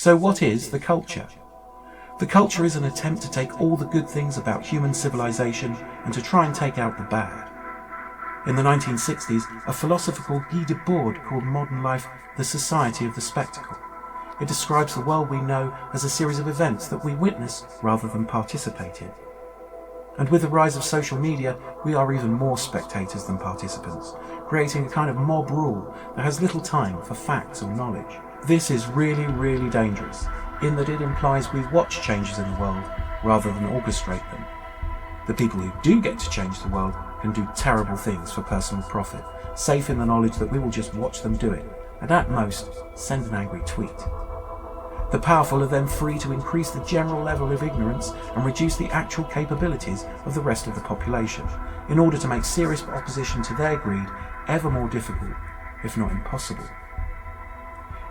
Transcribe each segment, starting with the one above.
So what is the culture? The culture is an attempt to take all the good things about human civilization and to try and take out the bad. In the 1960s, a philosopher called Guy Debord called modern life the society of the spectacle. It describes the world we know as a series of events that we witness rather than participate in. And with the rise of social media, we are even more spectators than participants, creating a kind of mob rule that has little time for facts or knowledge. This is really, really dangerous, in that it implies we watch changes in the world rather than orchestrate them. The people who do get to change the world can do terrible things for personal profit, safe in the knowledge that we will just watch them do it, and at most, send an angry tweet. The powerful are then free to increase the general level of ignorance and reduce the actual capabilities of the rest of the population, in order to make serious opposition to their greed ever more difficult, if not impossible.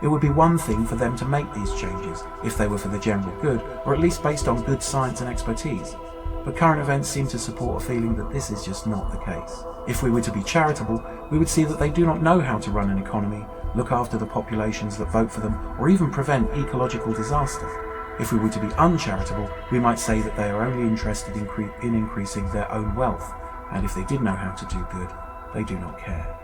It would be one thing for them to make these changes, if they were for the general good, or at least based on good science and expertise. But current events seem to support a feeling that this is just not the case. If we were to be charitable, we would see that they do not know how to run an economy, look after the populations that vote for them, or even prevent ecological disaster. If we were to be uncharitable, we might say that they are only interested in increasing their own wealth, and if they did know how to do good, they do not care.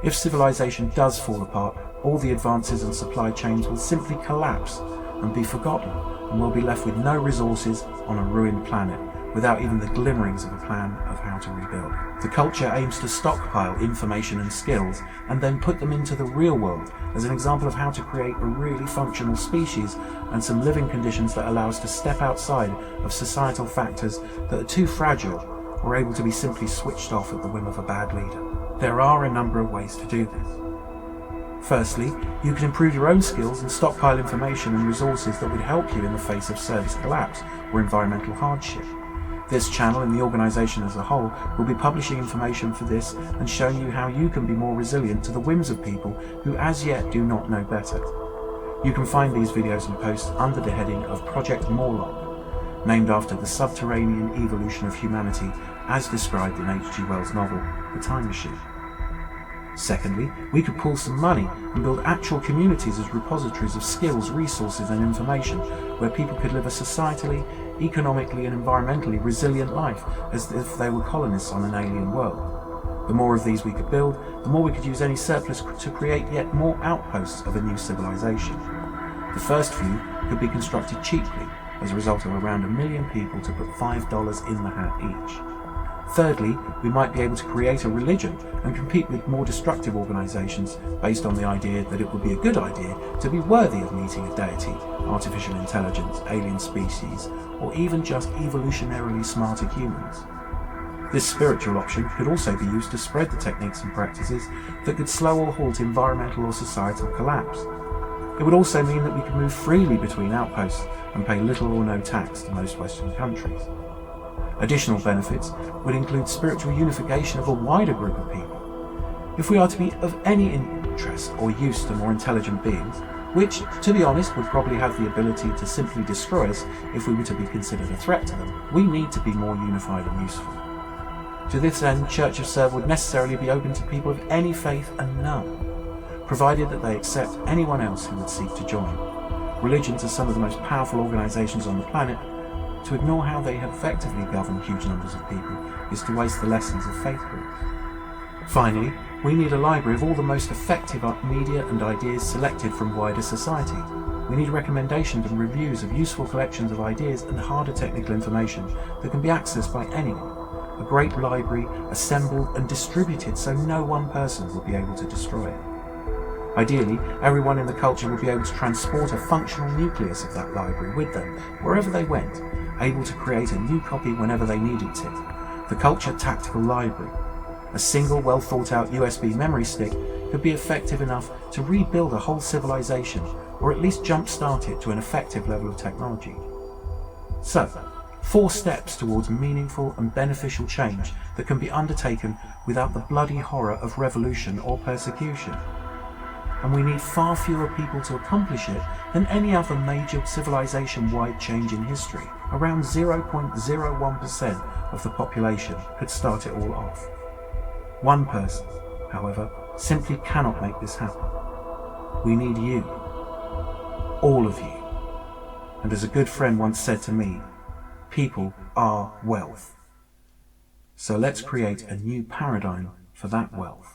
If civilization does fall apart, all the advances and supply chains will simply collapse and be forgotten, and we'll be left with no resources on a ruined planet, without even the glimmerings of a plan of how to rebuild. The culture aims to stockpile information and skills, and then put them into the real world as an example of how to create a really functional species and some living conditions that allow us to step outside of societal factors that are too fragile or able to be simply switched off at the whim of a bad leader. There are a number of ways to do this. Firstly, you can improve your own skills and stockpile information and resources that would help you in the face of service collapse or environmental hardship. This channel and the organisation as a whole will be publishing information for this and showing you how you can be more resilient to the whims of people who as yet do not know better. You can find these videos and posts under the heading of Project Morlock, named after the subterranean evolution of humanity as described in H.G. Wells' novel, The Time Machine. Secondly, we could pool some money and build actual communities as repositories of skills, resources and information where people could live a societally, economically and environmentally resilient life as if they were colonists on an alien world. The more of these we could build, the more we could use any surplus to create yet more outposts of a new civilization. The first few could be constructed cheaply as a result of around 1 million people to put $5 in the hat each. Thirdly, we might be able to create a religion and compete with more destructive organisations based on the idea that it would be a good idea to be worthy of meeting a deity, artificial intelligence, alien species, or even just evolutionarily smarter humans. This spiritual option could also be used to spread the techniques and practices that could slow or halt environmental or societal collapse. It would also mean that we could move freely between outposts and pay little or no tax to most Western countries. Additional benefits would include spiritual unification of a wider group of people. If we are to be of any interest or use to more intelligent beings, which, to be honest, would probably have the ability to simply destroy us if we were to be considered a threat to them, we need to be more unified and useful. To this end, Church of Serve would necessarily be open to people of any faith and none, provided that they accept anyone else who would seek to join. Religions are some of the most powerful organisations on the planet. To ignore how they have effectively governed huge numbers of people is to waste the lessons of faith groups. Finally, we need a library of all the most effective media and ideas selected from wider society. We need recommendations and reviews of useful collections of ideas and harder technical information that can be accessed by anyone. A great library assembled and distributed so no one person would be able to destroy it. Ideally, everyone in the culture would be able to transport a functional nucleus of that library with them wherever they went, able to create a new copy whenever they needed it. The Culture Tactical Library. A single well-thought-out USB memory stick could be effective enough to rebuild a whole civilization, or at least jump-start it to an effective level of technology. So, 4 steps towards meaningful and beneficial change that can be undertaken without the bloody horror of revolution or persecution. And we need far fewer people to accomplish it than any other major civilization-wide change in history. Around 0.01% of the population could start it all off. One person, however, simply cannot make this happen. We need you. all of you. And as a good friend once said to me, people are wealth. So let's create a new paradigm for that wealth.